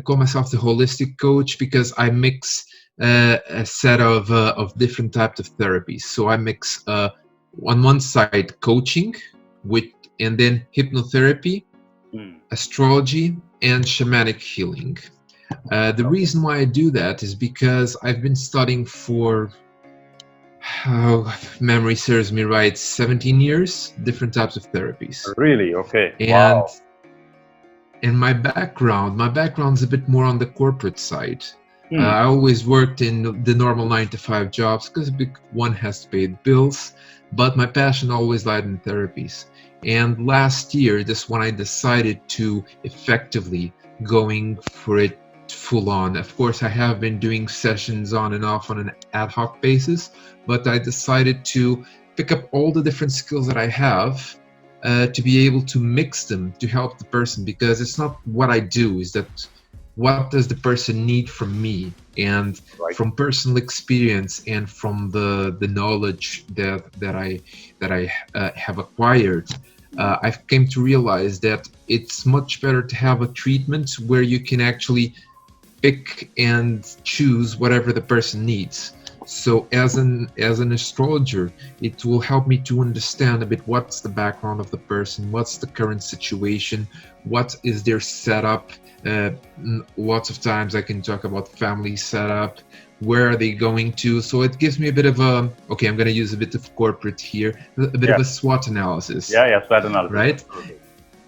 call myself the holistic coach because I mix a set of different types of therapies. So I mix on one side coaching with, and then hypnotherapy, astrology, and shamanic healing. The reason why I do that is because I've been studying for, if memory serves me right, 17 years, different types of therapies. Really? Okay. And Wow. in my background's a bit more on the corporate side. I always worked in the normal 9-to-5 jobs because one has to pay the bills, but my passion always lied in therapies. And last year, this when I decided to effectively going for it full on. Of course, I have been doing sessions on and off on an ad hoc basis, but I decided to pick up all the different skills that I have to be able to mix them to help the person, because it's not what I do, is that what does the person need from me, and from personal experience and from the knowledge that I have acquired. I've came to realize that it's much better to have a treatment where you can actually pick and choose whatever the person needs. So as an astrologer, it will help me to understand a bit what's the background of the person, what's the current situation, what is their setup. Lots of times I can talk about family setup, where are they going to. So it gives me a bit of a, okay, I'm going to use a bit of corporate here, a bit of a SWOT analysis. Yeah, SWOT analysis.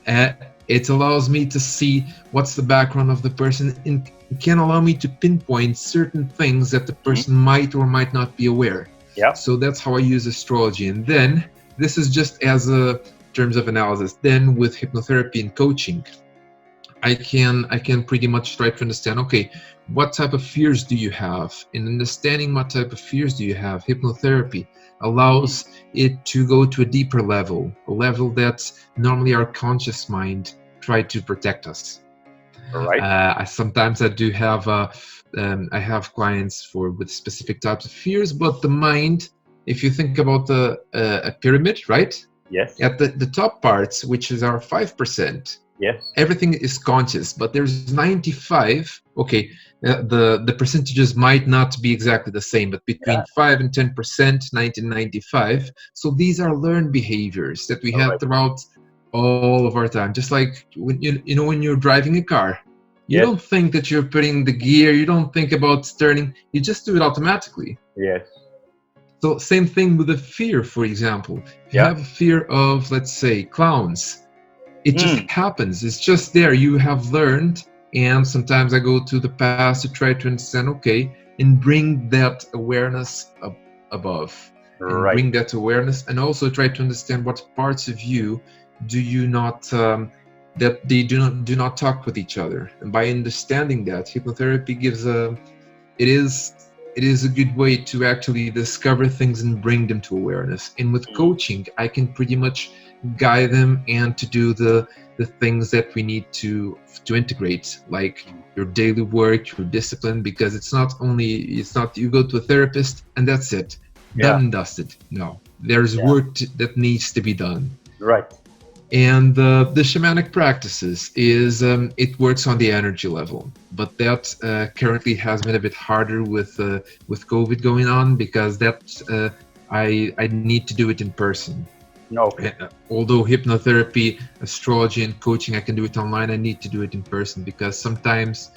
Right? It allows me to see what's the background of the person, and can allow me to pinpoint certain things that the person might or might not be aware. Yeah. So that's how I use astrology. And then this is just as a terms of analysis. Then with hypnotherapy and coaching, I can pretty much try to understand, okay, what type of fears do you have? And understanding what type of fears do you have, hypnotherapy allows it to go to a deeper level, a level that normally our conscious mind try to protect us. Right. Sometimes I do have I have clients with specific types of fears, but the mind, if you think about a pyramid, right? Yes. At the top parts, which is our 5%. Yes. Everything is conscious, but there's 95. Okay, the percentages might not be exactly the same, but between 5 and 10%, 1995. So these are learned behaviors that we have throughout all of our time. Just like when when you're driving a car, you don't think that you're putting the gear, you don't think about turning, you just do it automatically. Yes. So same thing with the fear, for example. If you have a fear of, let's say, clowns, it just happens. It's just there. You have learned, and sometimes I go to the past to try to understand, okay, and bring that awareness above. And bring that awareness, and also try to understand what parts of you do you not that they do not talk with each other. And by understanding that, hypnotherapy gives it is a good way to actually discover things and bring them to awareness. And with coaching, I can pretty much guide them and to do the things that we need to integrate, like your daily work, your discipline, because it's not you go to a therapist and that's it, done and dusted. No, there's work that needs to be done. Right. And the shamanic practices is it works on the energy level, but that currently has been a bit harder with COVID going on, because that I need to do it in person. Okay. Although hypnotherapy, astrology, and coaching, I can do it online, I need to do it in person, because sometimes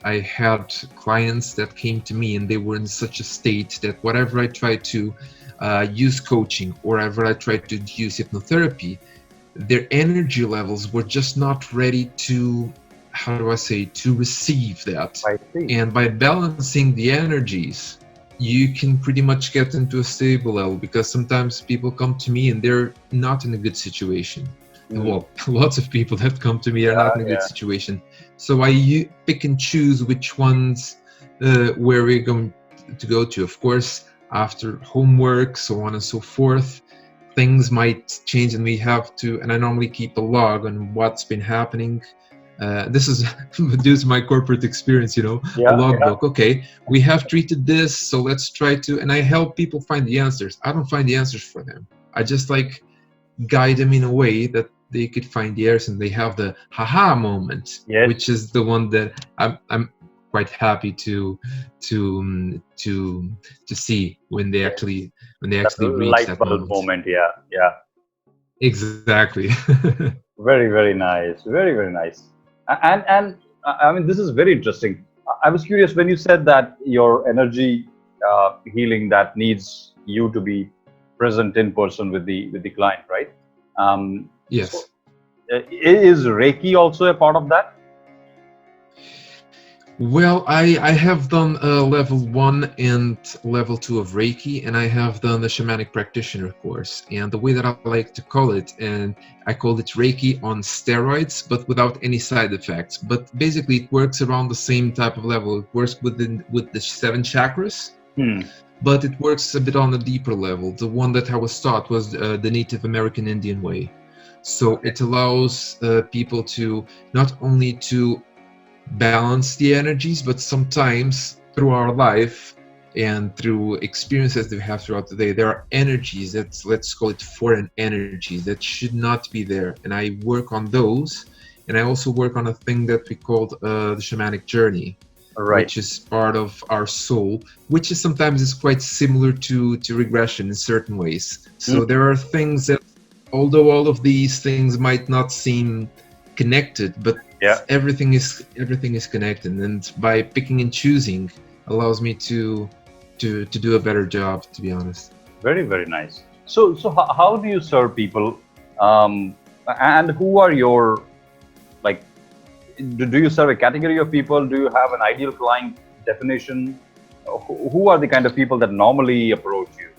I had clients that came to me and they were in such a state that whatever I tried to use coaching or whatever I tried to use hypnotherapy, their energy levels were just not ready to, to receive that. I see. And by balancing the energies, you can pretty much get into a stable level, because sometimes people come to me and they're not in a good situation. Well, lots of people that come to me are not in a good situation. So I pick and choose which ones where we're going to go to. Of course, after homework, so on and so forth, things might change, and we have to, and I normally keep a log on what's been happening. This is due to my corporate experience, a logbook. Okay, we have treated this, so let's try to, and I help people find the answers. I don't find the answers for them. I just guide them in a way that they could find the areas and they have the haha moment, Yes. which is the one that I'm quite happy to see when they actually reach Light that bulb moment. moment. Yeah, yeah. Exactly. Very, very nice. Very, very nice. And I mean, this is very interesting. I was curious when you said that your energy healing that needs you to be present in person with the client, right? So, Yes. is Reiki also a part of that? Well, I have done level 1 and level 2 of Reiki, and I have done the Shamanic Practitioner course. And the way that I like to call it, and I call it Reiki on steroids, but without any side effects. But basically, it works around the same type of level. It works with the 7 chakras, but it works a bit on a deeper level. The one that I was taught was the Native American Indian way. So it allows people to not only to balance the energies, but sometimes through our life and through experiences that we have throughout the day, there are energies that, let's call it foreign energies, that should not be there. And I work on those. And I also work on a thing that we call the shamanic journey, which is part of our soul, which is sometimes is quite similar to regression in certain ways. So there are things that, although all of these things might not seem connected, but everything is connected, and by picking and choosing allows me to do a better job, to be honest. Very, very nice. So how do you serve people, and who are your, like, do you serve a category of people? Do you have an ideal client definition? Who are the kind of people that normally approach you?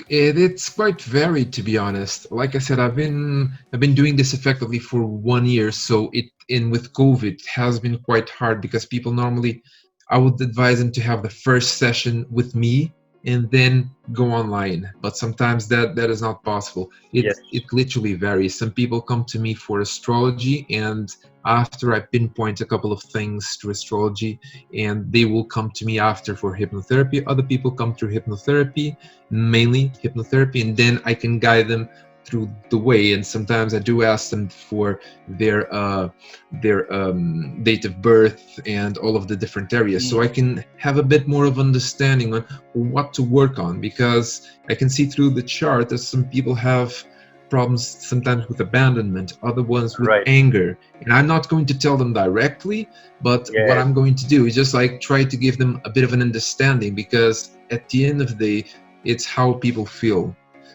It's quite varied, to be honest. Like I said, I've been doing this effectively for 1 year, so with COVID it has been quite hard, because people normally, I would advise them to have the first session with me and then go online, but sometimes that is not possible. It literally varies. Some people come to me for astrology, and after I pinpoint a couple of things to astrology, and they will come to me after for hypnotherapy. Other people come through hypnotherapy, mainly hypnotherapy, and then I can guide them through the way. And sometimes I do ask them for their date of birth and all of the different areas, so I can have a bit more of understanding on what to work on, because I can see through the chart that some people have problems sometimes with abandonment, other ones with anger, and I'm not going to tell them directly, but what I'm going to do is just like try to give them a bit of an understanding, because at the end of the day, it's how people feel.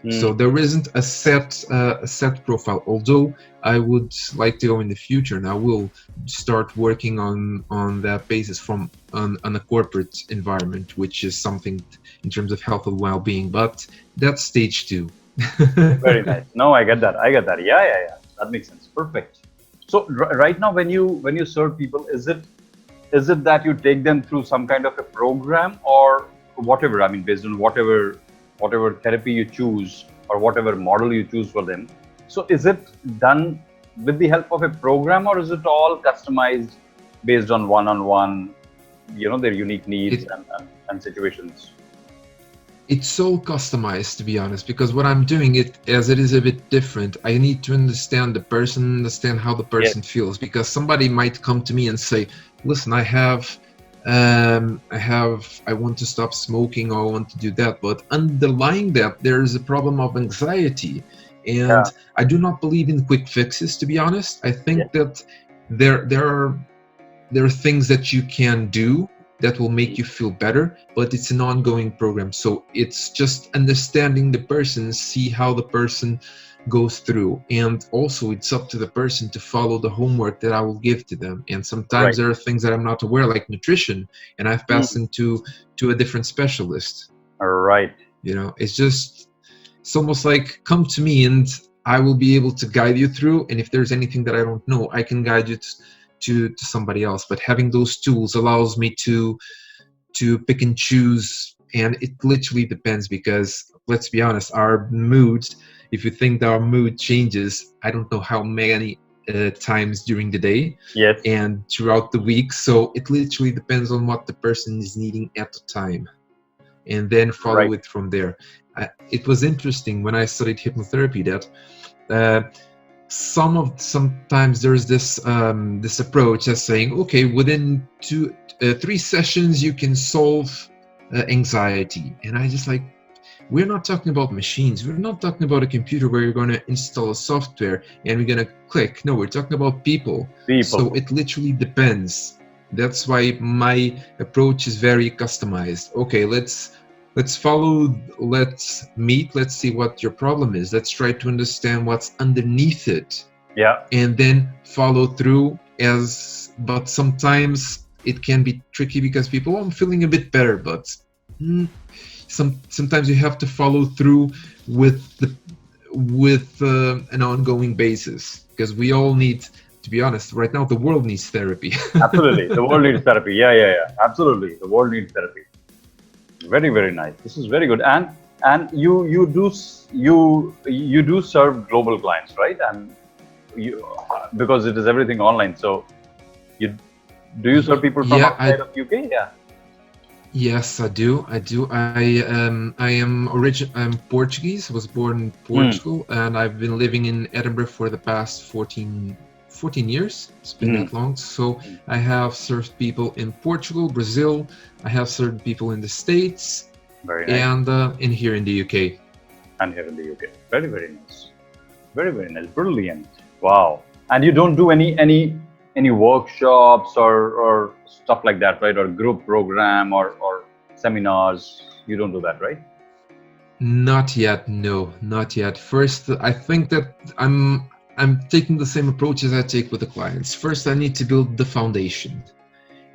So there isn't a set profile, although I would like to go in the future, and I will start working on that basis on a corporate environment, which is something in terms of health and well-being, but that's stage 2. Very nice. No, I get that. Yeah. That makes sense. Perfect. So right now, when you serve people, is it that you take them through some kind of a program or whatever? I mean, based on whatever therapy you choose or whatever model you choose for them. So is it done with the help of a program, or is it all customized based on one-on-one, their unique needs and situations? It's so customized, to be honest, because what I'm doing, it is a bit different. I need to understand the person, understand how the person feels, because somebody might come to me and say, listen, I want to stop smoking, or I want to do that, but underlying that there is a problem of anxiety, and I do not believe in quick fixes, to be honest. I think that there are things that you can do that will make you feel better, but it's an ongoing program. So it's just understanding the person, see how the person goes through, and also it's up to the person to follow the homework that I will give to them. And sometimes there are things that I'm not aware, like nutrition, and I've passed them to a different specialist. It's almost like, come to me and I will be able to guide you through, and if there's anything that I don't know, I can guide you to somebody else. But having those tools allows me to pick and choose, and it literally depends, because let's be honest, our mood, if you think that our mood changes, I don't know how many times during the day and throughout the week, so it literally depends on what the person is needing at the time, and then follow it from there. it was interesting when I studied hypnotherapy that sometimes there's this approach as saying, okay, within 3 sessions you can solve anxiety, and I just like, we're not talking about machines. We're not talking about a computer where you're going to install a software and we're going to click. No, we're talking about people. So it literally depends. That's why my approach is very customized. Okay, let's follow, let's meet, let's see what your problem is. Let's try to understand what's underneath it. Yeah. And then follow through but sometimes it can be tricky because people, I'm feeling a bit better, but sometimes you have to follow through with an ongoing basis, because we all need, to be honest, right now the world needs therapy. Absolutely, the world needs therapy. Yeah. Absolutely, the world needs therapy. Very, very nice. This is very good. And you do serve global clients, right? And because it is everything online. So do you serve people from outside of UK? Yeah. Yes, I do. I'm Portuguese. Was born in Portugal, and I've been living in Edinburgh for the past 14 years. It's been that long. So I have served people in Portugal, Brazil. I have served people in the States, very nice. And here in the UK. And here in the UK. Very, very nice. Very, very nice. Brilliant. Wow. And you don't do any workshops or stuff like that, right? Or group program or seminars. You don't do that, right? Not yet. No, not yet. First, I think that I'm taking the same approach as I take with the clients. First, I need to build the foundation,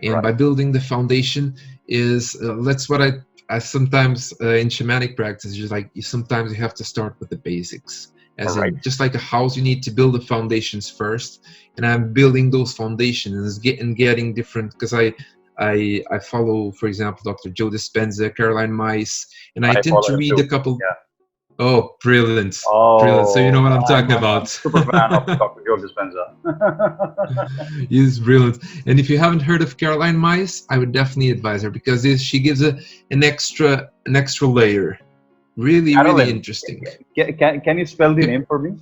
and by building the foundation that's what I sometimes in shamanic practices, sometimes you have to start with the basics. As in, just like a house, you need to build the foundations first, and I'm building those foundations and getting different, because I follow, for example, Dr. Joe Dispenza, Caroline Myss, and I tend to read a couple. Yeah. Oh, brilliant! Brilliant. So you know what I'm talking about. I'm super fan of Dr. Joe Dispenza. He's brilliant. And if you haven't heard of Caroline Myss, I would definitely advise her, because she gives an extra layer. Really, Caroline, really interesting. Can you spell the name for me?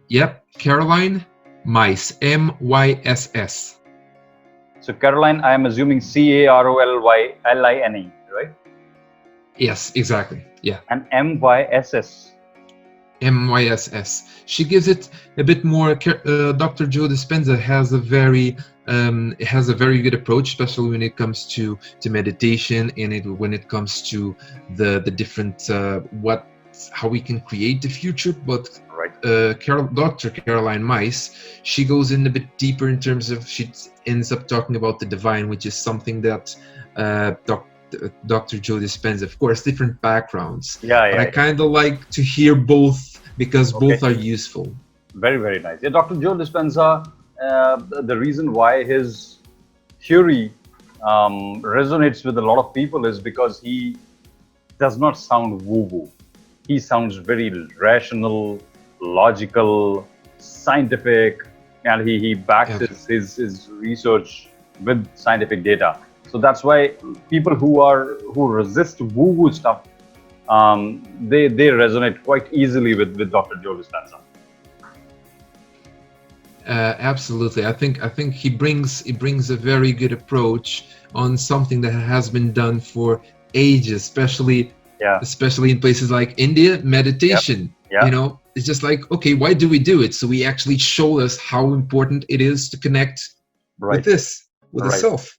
Yep, Caroline Myss, Myss. So Caroline, I am assuming Carolline, right? Yes, exactly. Yeah. And Myss. Myss. She gives it a bit more. Dr. Joe Dispenza has a very good approach, especially when it comes to meditation, and when it comes to the different how we can create the future. But Dr. Caroline Myss, she goes in a bit deeper in terms of, she ends up talking about the divine, which is something that Dr. Joe Dispenza, of course, different backgrounds. But I kind of like to hear both, because both are useful. Very, very nice. Yeah, Dr. Joe Dispenza, the reason why his theory resonates with a lot of people is because he does not sound woo-woo. He sounds very rational, logical, scientific, and he backs his research with scientific data. So that's why people who resist woo-woo stuff, they resonate quite easily with Dr. Joe Dispenza. Absolutely. I think he brings a very good approach on something that has been done for ages, especially in places like India. Meditation. You know, it's just like, okay, why do we do it? So he actually showed us how important it is to connect with the self.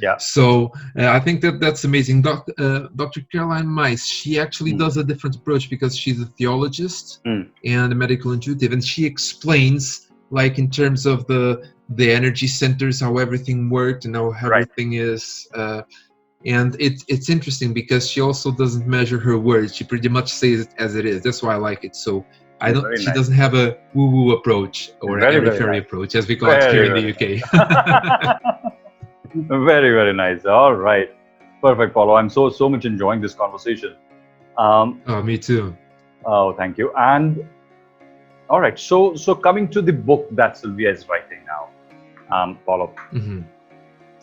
Yeah. So I think that's amazing. Dr. Caroline Myss, she actually does a different approach, because she's a theologist and a medical intuitive, and she explains, like, in terms of the energy centers, how everything worked and how everything is. And it's interesting because she also doesn't measure her words. She pretty much says it as it is. That's why I like it. So she doesn't have a woo-woo approach or an airy-fairy approach, as we call it here in the UK. Very, very nice. All right. Perfect, Paulo. I'm so much enjoying this conversation. Me too. Oh, thank you. And all right. So coming to the book that Sylvia is writing now, Paulo.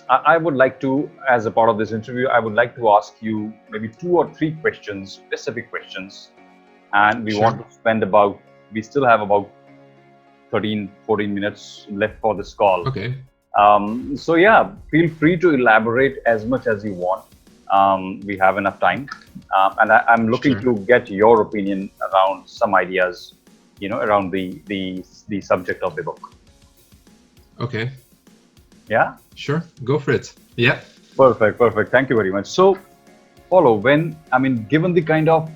I would like to, as a part of this interview, I would like to ask you maybe 2 or 3 questions, specific questions, and Sure. we still have about 13, 14 minutes left for this call. Okay. So yeah, feel free to elaborate as much as you want. We have enough time, and I'm looking Sure. to get your opinion around some ideas, around the subject of the book. Okay. Yeah, Sure. Go for it. Yeah. perfect, perfect. Thank you very much. So, Paulo, given the kind of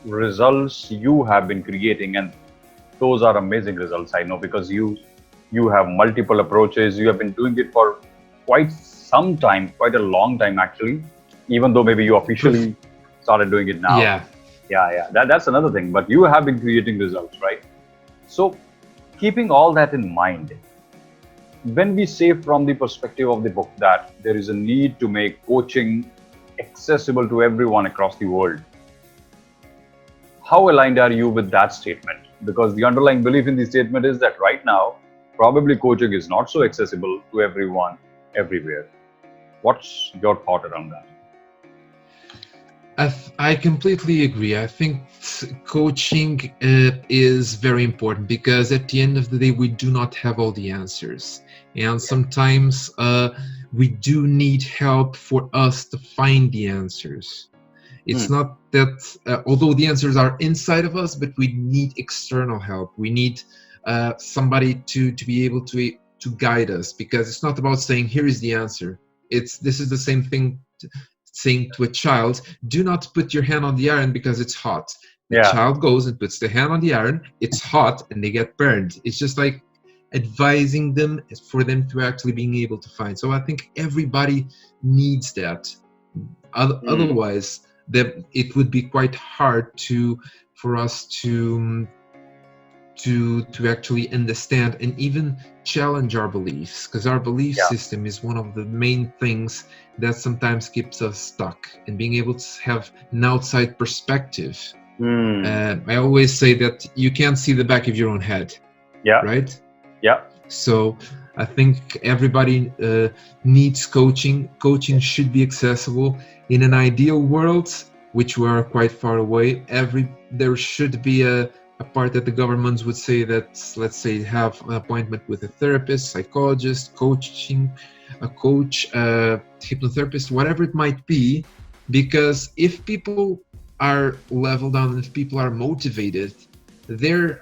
results you have been creating, and those are amazing results, I know, because you have multiple approaches. You have been doing it for quite some time, quite a long time actually, even though maybe you officially started doing it now. Yeah. Yeah. That's another thing. But you have been creating results, right? So, keeping all that in mind, when we say from the perspective of the book that there is a need to make coaching accessible to everyone across the world, how aligned are you with that statement? Because the underlying belief in the statement is that right now, probably coaching is not so accessible to everyone everywhere. What's your thought around that? I completely agree. I think coaching is very important because at the end of the day, we do not have all the answers. And sometimes we do need help for us to find the answers. It's not that, although the answers are inside of us, but we need external help. We need somebody to be able to guide us, because it's not about saying, here is the answer. This is the same thing saying to a child, do not put your hand on the iron because it's hot. The child goes and puts the hand on the iron, it's hot, and they get burned. It's just like advising them for them to actually being able to find. So I think everybody needs that. Otherwise, it would be quite hard for us to actually understand and even challenge our beliefs, because our belief system is one of the main things that sometimes keeps us stuck. And being able to have an outside perspective, I always say that you can't see the back of your own head, right? So I think everybody needs coaching. Coaching should be accessible. In an ideal world, which we are quite far away, there should be a part that the governments would say that, let's say, have an appointment with a therapist, psychologist, a coach, hypnotherapist, whatever it might be. Because if people are leveled down, if people are motivated, they're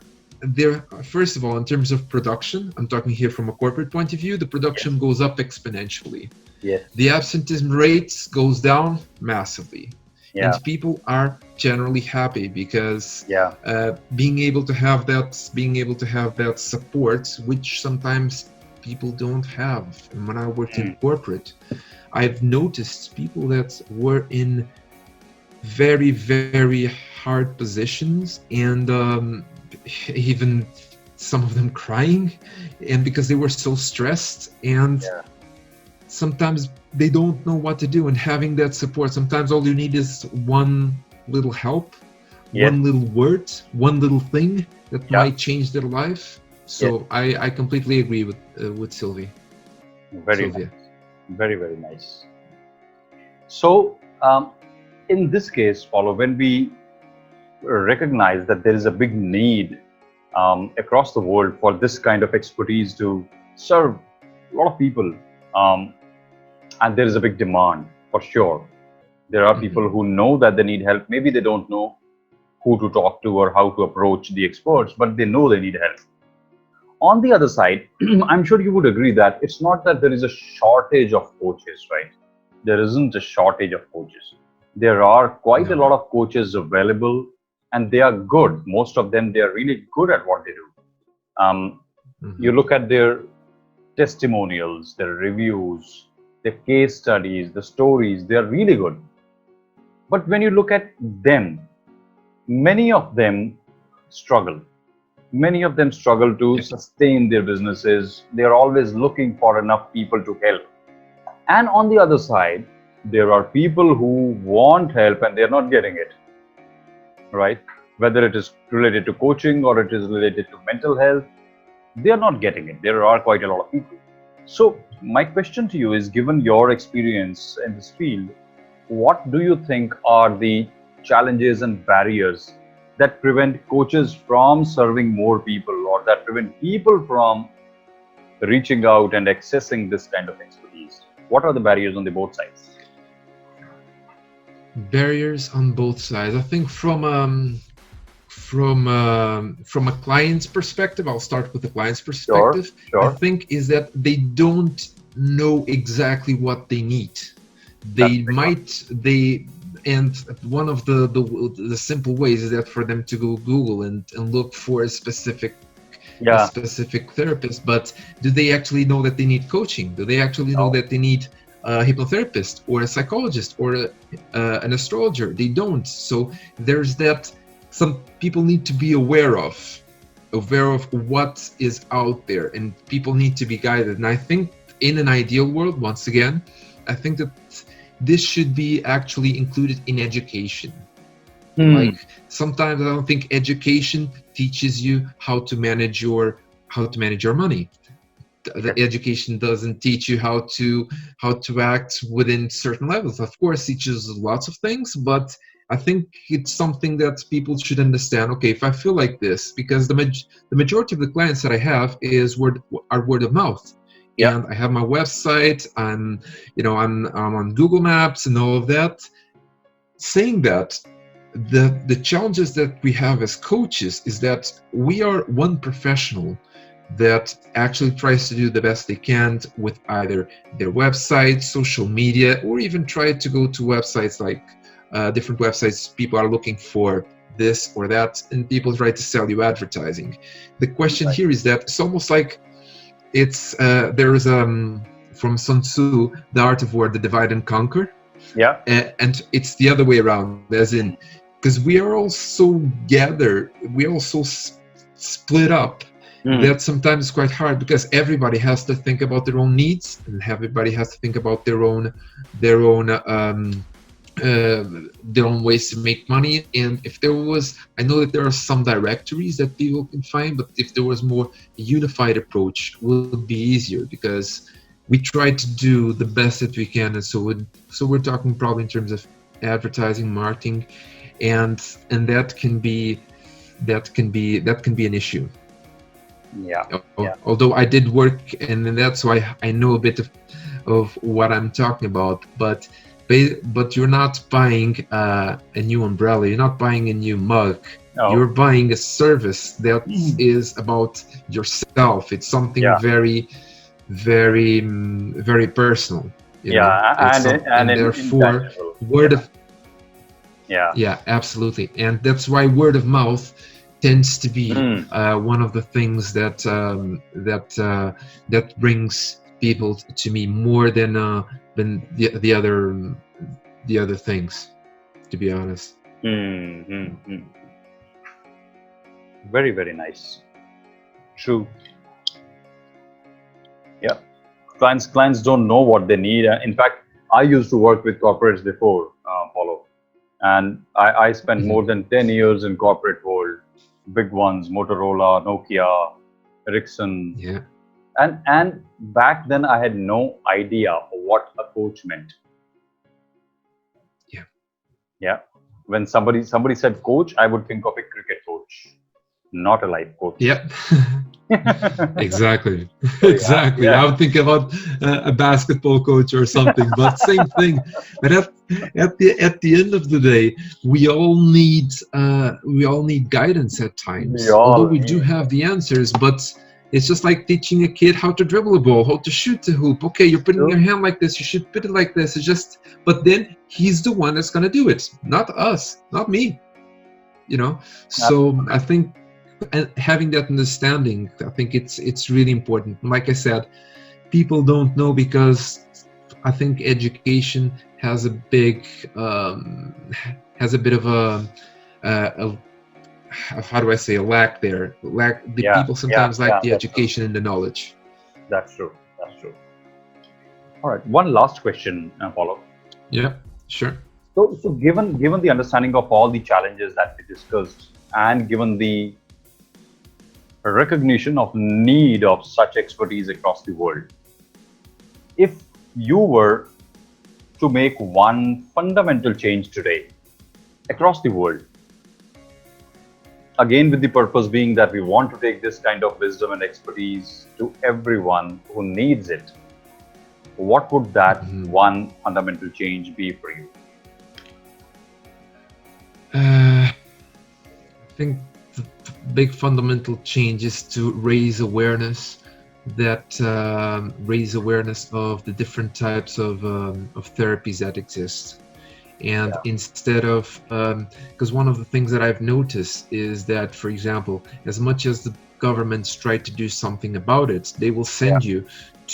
first of all, in terms of production, I'm talking here from a corporate point of view, the production goes up exponentially. The absenteeism rates goes down massively. And people are generally happy because being able to have that support, which sometimes people don't have. And when I worked in corporate, I've noticed people that were in very, very hard positions, and even some of them crying, and because they were so stressed, and sometimes they don't know what to do. And having that support, sometimes all you need is one little help, one little word, one little thing that might change their life. So I completely agree with Sylvie. Very nice. Very, very nice. So in this case, Paulo, when we recognize that there is a big need across the world for this kind of expertise to serve a lot of people, and there is a big demand for sure. There are people who know that they need help. Maybe they don't know who to talk to or how to approach the experts, but they know they need help. On the other side, I'm sure you would agree that it's not that there is a shortage of coaches, right? There isn't a shortage of coaches. There are quite a lot of coaches available, and they are good. Most of them, they are really good at what they do. You look at their testimonials, their reviews, the case studies, the stories, they are really good. But when you look at them, many of them struggle. Many of them struggle to sustain their businesses. They are always looking for enough people to help. And on the other side, there are people who want help and they're not getting it, right? Whether it is related to coaching or it is related to mental health, they are not getting it. There are quite a lot of people. So my question to you is, given your experience in this field, what do you think are the challenges and barriers that prevent coaches from serving more people, or that prevent people from reaching out and accessing this kind of expertise? What are the barriers on the both sides? Barriers on both sides. I think from a client's perspective, I'll start with the client's perspective. Sure. I think is that they don't know exactly what they need. They might they and one of the simple ways is that for them to go Google and look for a specific therapist, but do they actually know that they need coaching? Do they actually know that they need a hypnotherapist or a psychologist or an astrologer? They don't. So there's that. Some people need to be aware of what is out there, and people need to be guided. And I think in an ideal world, once again, I think that this should be actually included in education. Like sometimes I don't think education teaches you how to manage your money. The education doesn't teach you how to act within certain levels. Of course, it teaches lots of things, but I think it's something that people should understand. Okay, if I feel like this, because the majority of the clients that I have are word of mouth. And I have my website. I'm on Google Maps and all of that. Saying that, the challenges that we have as coaches is that we are one professional that actually tries to do the best they can with either their website, social media, or even try to go to websites like different websites. People are looking for this or that, and people try to sell you advertising. The question here is that it's almost like there is from Sun Tzu, The Art of War, the divide and conquer. And it's the other way around, as in, because we are all so split up that sometimes it's quite hard, because everybody has to think about their own needs, and everybody has to think about their own ways to make money. And if there was, I know that there are some directories that people can find, but if there was more unified approach, it would be easier, because we try to do the best that we can. And so we're talking probably in terms of advertising, marketing, and that can be an issue. Although I did work, and that's why I know a bit of what I'm talking about, but you're not buying a new umbrella, you're not buying a new mug. You're buying a service that is about yourself. It's something very, very, very personal. And therefore word of absolutely. And that's why word of mouth tends to be one of the things that brings people to me more than the other things, to be honest. Very, very nice. True. Clients don't know what they need. In fact, I used to work with corporates before, Paulo, and I spent more than 10 years in corporate world. Big ones, Motorola, Nokia, Ericsson. And back then I had no idea what a coach meant. When somebody said coach, I would think of a cricket coach, not a life coach. Exactly. I would think about a basketball coach or something, but same thing. But at the end of the day, we all need guidance at times. Although we do have the answers, but it's just like teaching a kid how to dribble a ball, how to shoot the hoop. Okay, you're putting your hand like this, you should put it like this. But then he's the one that's gonna do it, not us, not me. So I think, and having that understanding, I think it's really important. Like I said, people don't know, because I think education has a bit of a how do I say, a lack there. People sometimes lack the education and the knowledge. That's true. All right, one last question, Paulo. Yeah, sure. So given the understanding of all the challenges that we discussed, and given the recognition of need of such expertise across the world, if you were to make one fundamental change today across the world, again with the purpose being that we want to take this kind of wisdom and expertise to everyone who needs it, what would that one fundamental change be for you? I think the big fundamental change is to raise awareness of the different types of therapies that exist. And instead of, because one of the things that I've noticed is that, for example, as much as the governments try to do something about it, they will send you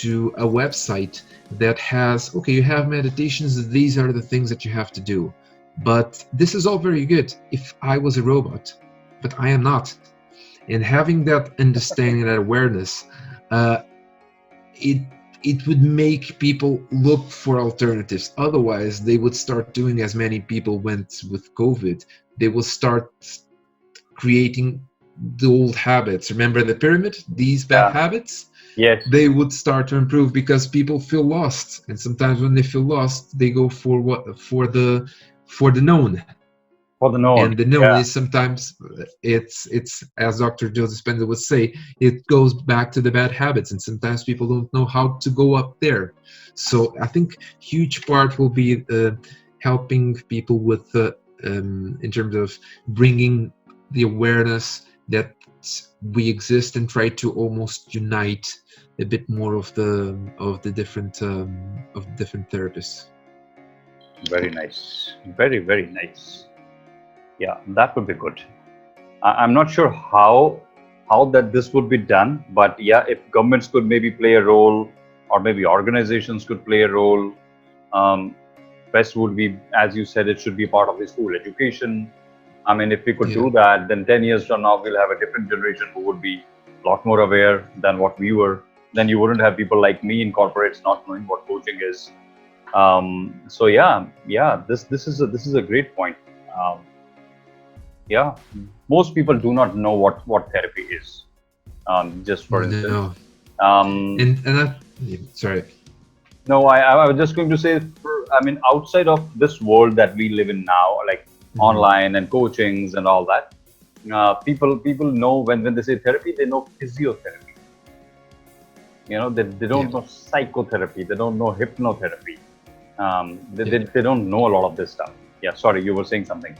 to a website that has, okay, you have meditations, these are the things that you have to do. But this is all very good if I was a robot, but I am not. And having that understanding, that awareness, it would make people look for alternatives. Otherwise, they would start doing, as many people went with COVID, they will start creating the old habits. Remember the pyramid? These bad habits? Yes. They would start to improve because people feel lost. And sometimes when they feel lost, they go for the known. For the known. And the known is sometimes, it's as Dr. Joe Dispenza would say, it goes back to the bad habits, and sometimes people don't know how to go up there. So I think huge part will be helping people with in terms of bringing the awareness that we exist and try to almost unite a bit more of the different therapists. Very nice. Very, very nice. Yeah, that would be good. I'm not sure how that this would be done, but yeah, if governments could maybe play a role, or maybe organizations could play a role, best would be, as you said, it should be part of the school education. I mean, if we could do that, then 10 years from now, we'll have a different generation who would be a lot more aware than what we were. Then you wouldn't have people like me in corporates not knowing what coaching is. So yeah, this is a great point. Yeah, most people do not know what therapy is. Just for instance. Sorry. No, I was just going to say, I mean, outside of this world that we live in now, like online and coachings and all that, people know when they say therapy, they know physiotherapy. You know, they don't know psychotherapy, they don't know hypnotherapy. They don't know a lot of this stuff. Yeah, sorry, you were saying something.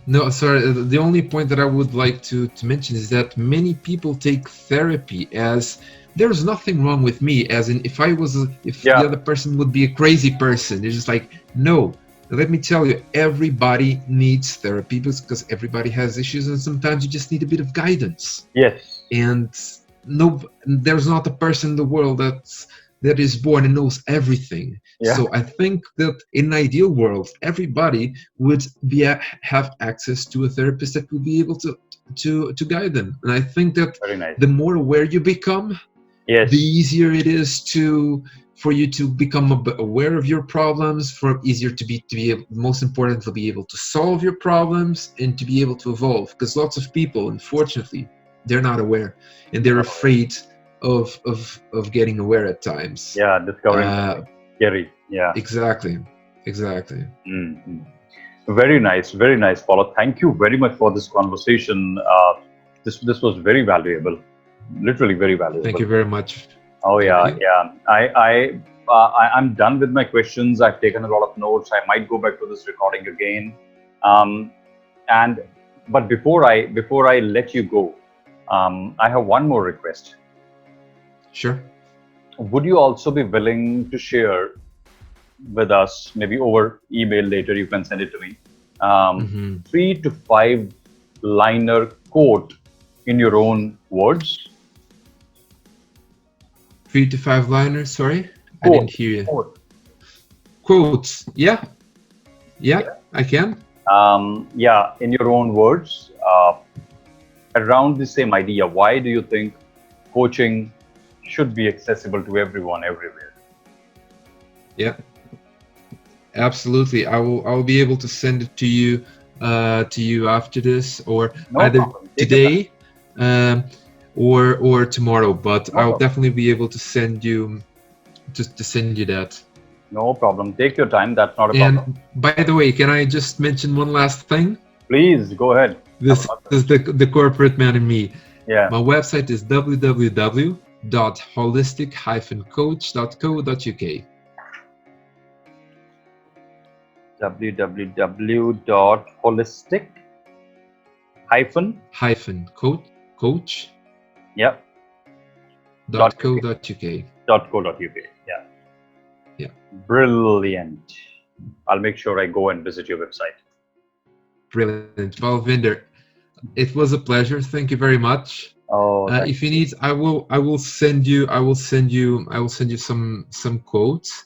No, sorry. The only point that I would like to mention is that many people take therapy as there's nothing wrong with me, as in if the other person would be a crazy person. It's just like, no, let me tell you, everybody needs therapy because everybody has issues, and sometimes you just need a bit of guidance. Yes. And there's not a person in the world that is born and knows everything. So I think that in an ideal world, everybody would have access to a therapist that will be able to guide them. And I think that the more aware you become, the easier it is for you to become aware of your problems, easier to be most important, to be able to solve your problems and to be able to evolve. Because lots of people, unfortunately, they're not aware and they're afraid of getting aware at times. Yeah, discovering scary. Yeah, exactly. Mm-hmm. Very nice, Paulo. Thank you very much for this conversation. This was very valuable, literally very valuable. Thank you very much. Oh yeah. I'm done with my questions. I've taken a lot of notes. I might go back to this recording again. But before I let you go, I have one more request. Sure. Would you also be willing to share with us, maybe over email later, you can send it to me, 3 to 5 liner quote in your own words? 3 to 5 liners, sorry? I didn't hear you. Quotes, yeah, I can. In your own words, around the same idea. Why do you think coaching should be accessible to everyone, everywhere? Yeah, absolutely. I will be able to send it to you after this, or either today or tomorrow. But I'll definitely be able to send you to send you that. No problem. Take your time. That's not a problem. And by the way, can I just mention one last thing? Please go ahead. This is the corporate man in me. Yeah. My website is www.holistic-coach.co.uk. www.holistic coach. Yeah. .co.uk. .co.uk. Yeah. Yeah. Brilliant. I'll make sure I go and visit your website. Brilliant. Balvinder, it was a pleasure. Thank you very much. Oh, if you need, I will send you some quotes.